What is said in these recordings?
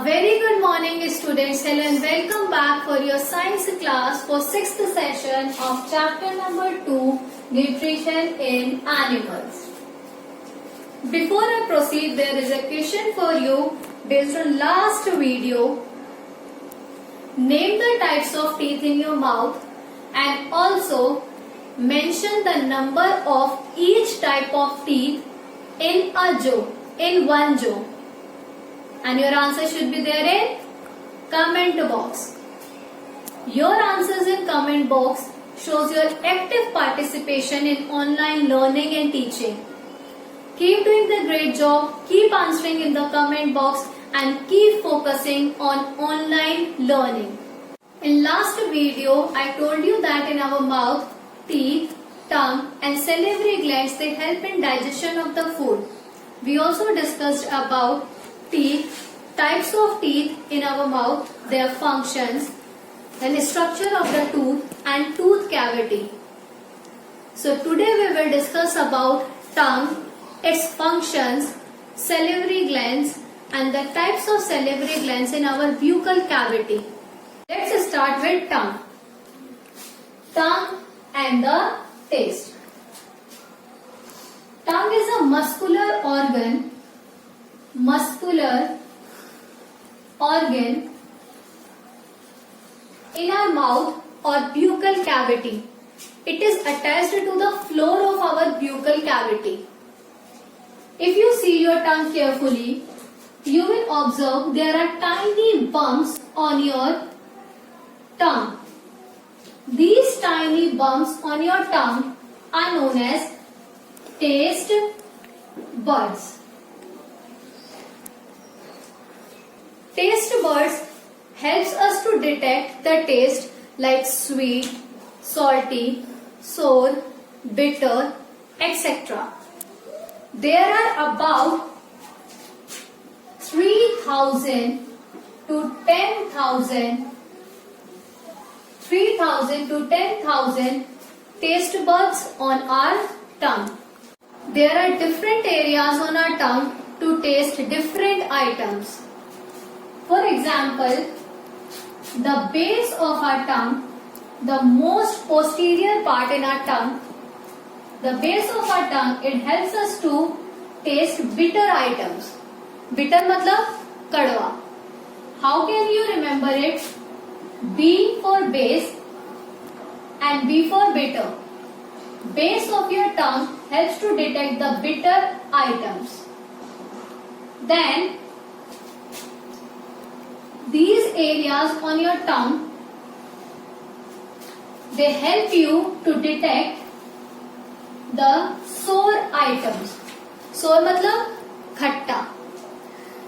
A very good morning students. Hello and welcome back for your science class for 6th session of chapter number 2, Nutrition in Animals. Before I proceed, there is a question for you based on last video. Name the types of teeth in your mouth and also mention the number of each type of teeth in one jaw. And your answer should be there in comment box. Your answers in comment box shows your active participation in online learning and teaching. Keep doing the great job, keep answering in the comment box and keep focusing on online learning. In last video, I told you that in our mouth, teeth, tongue and salivary glands, they help in digestion of the food. We also discussed about teeth, types of teeth in our mouth, their functions, then structure of the tooth and tooth cavity. So today we will discuss about tongue, its functions, salivary glands and the types of salivary glands in our buccal cavity. Let's start with tongue. Tongue and the taste. Tongue is a muscular organ in our mouth or buccal cavity. It is attached to the floor of our buccal cavity. If you see your tongue carefully, you will observe there are tiny bumps on your tongue. These tiny bumps on your tongue are known as taste buds. Taste buds helps us to detect the taste like sweet, salty, sour, bitter, etc. There are about 3,000 to 10,000 taste buds on our tongue. There are different areas on our tongue to taste different items. For example, the base of our tongue, the most posterior part in our tongue, the base of our tongue, it helps us to taste bitter items. Bitter matlab kadwa. How can you remember it? B for base and B for bitter. Base of your tongue helps to detect the bitter items. Then these areas on your tongue, they help you to detect the sour items. Sour matlab khatta,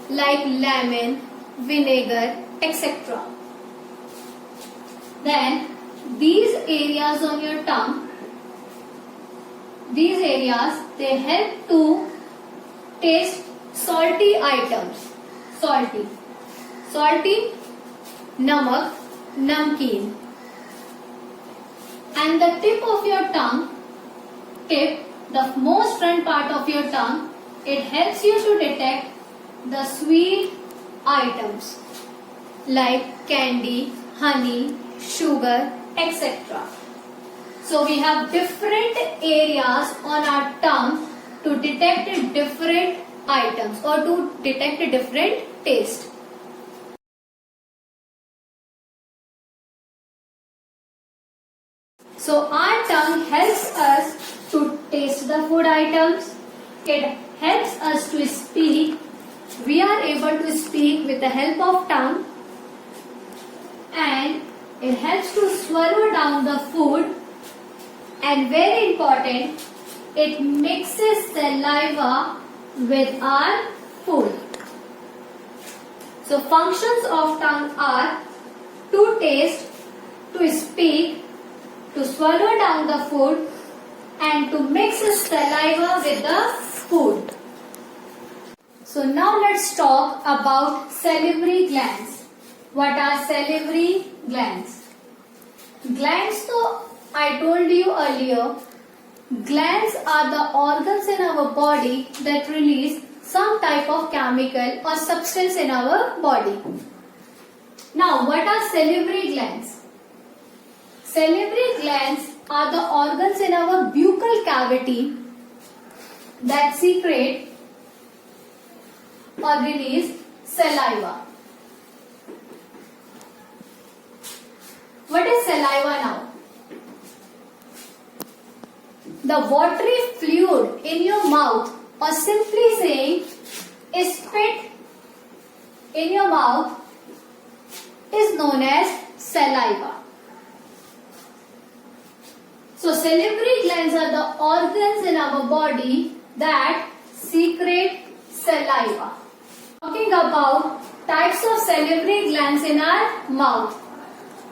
like lemon, vinegar, etc. Then these areas on your tongue, these areas, they help to taste salty items. Salty, namak, namkeen. And the tip of your tongue, the most front part of your tongue, it helps you to detect the sweet items like candy, honey, sugar, etc. So we have different areas on our tongue to detect different items or to detect a different taste. So our tongue helps us to taste the food items. It helps us to speak. We are able to speak with the help of tongue. And it helps to swallow down the food. And very important, it mixes saliva with our food. So functions of tongue are to taste, to speak, to swallow down the food and to mix saliva with the food. So now let's talk about salivary glands. What are salivary glands? Glands, so I told you earlier, glands are the organs in our body that release some type of chemical or substance in our body. Now, what are salivary glands? Salivary glands are the organs in our buccal cavity that secrete or release saliva. What is saliva now? The watery fluid in your mouth, or simply saying spit in your mouth, is known as saliva. So salivary glands are the organs in our body that secrete saliva. Talking about types of salivary glands in our mouth.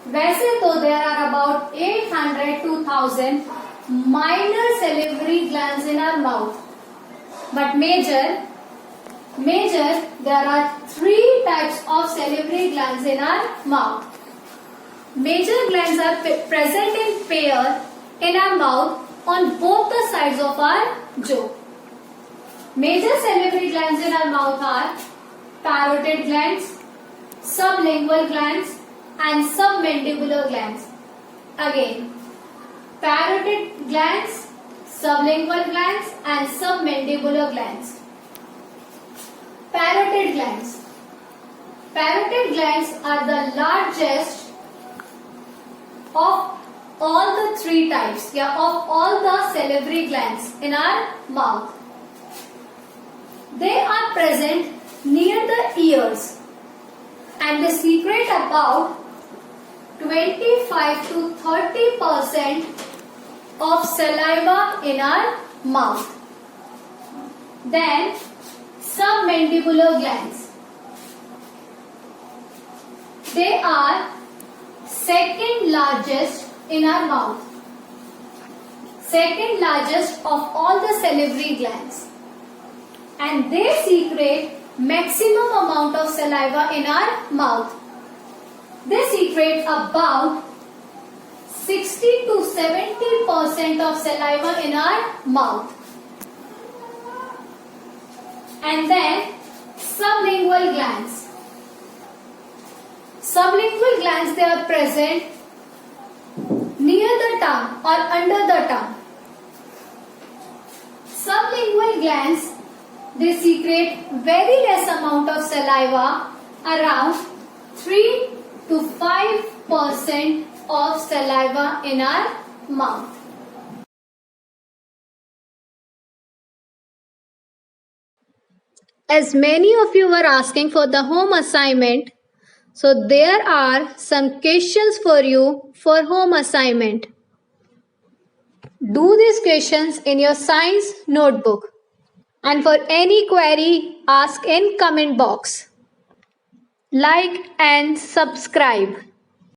वैसे तो there are about 800 to 1000 minor salivary glands in our mouth. But major there are 3 types of salivary glands in our mouth. Major glands are present in pair in our mouth on both the sides of our jaw. Major salivary glands in our mouth are parotid glands, sublingual glands and submandibular glands. Again, parotid glands, sublingual glands and submandibular glands. Parotid glands. Parotid glands are the largest of all the 3 types, of all the salivary glands in our mouth. They are present near the ears and they secrete about 25 to 30% of saliva in our mouth. Then submandibular glands. They are second largest in our mouth. Second largest of all the salivary glands. And they secrete maximum amount of saliva in our mouth. They secrete about 60 to 70% of saliva in our mouth. And then sublingual glands. Sublingual glands, they are present near the tongue or under the tongue. Sublingual glands, they secrete very less amount of saliva, around 3 to 5% of saliva in our mouth. As many of you were asking for the home assignment, so there are some questions for you for home assignment. Do these questions in your science notebook. And for any query, ask in comment box. Like and subscribe.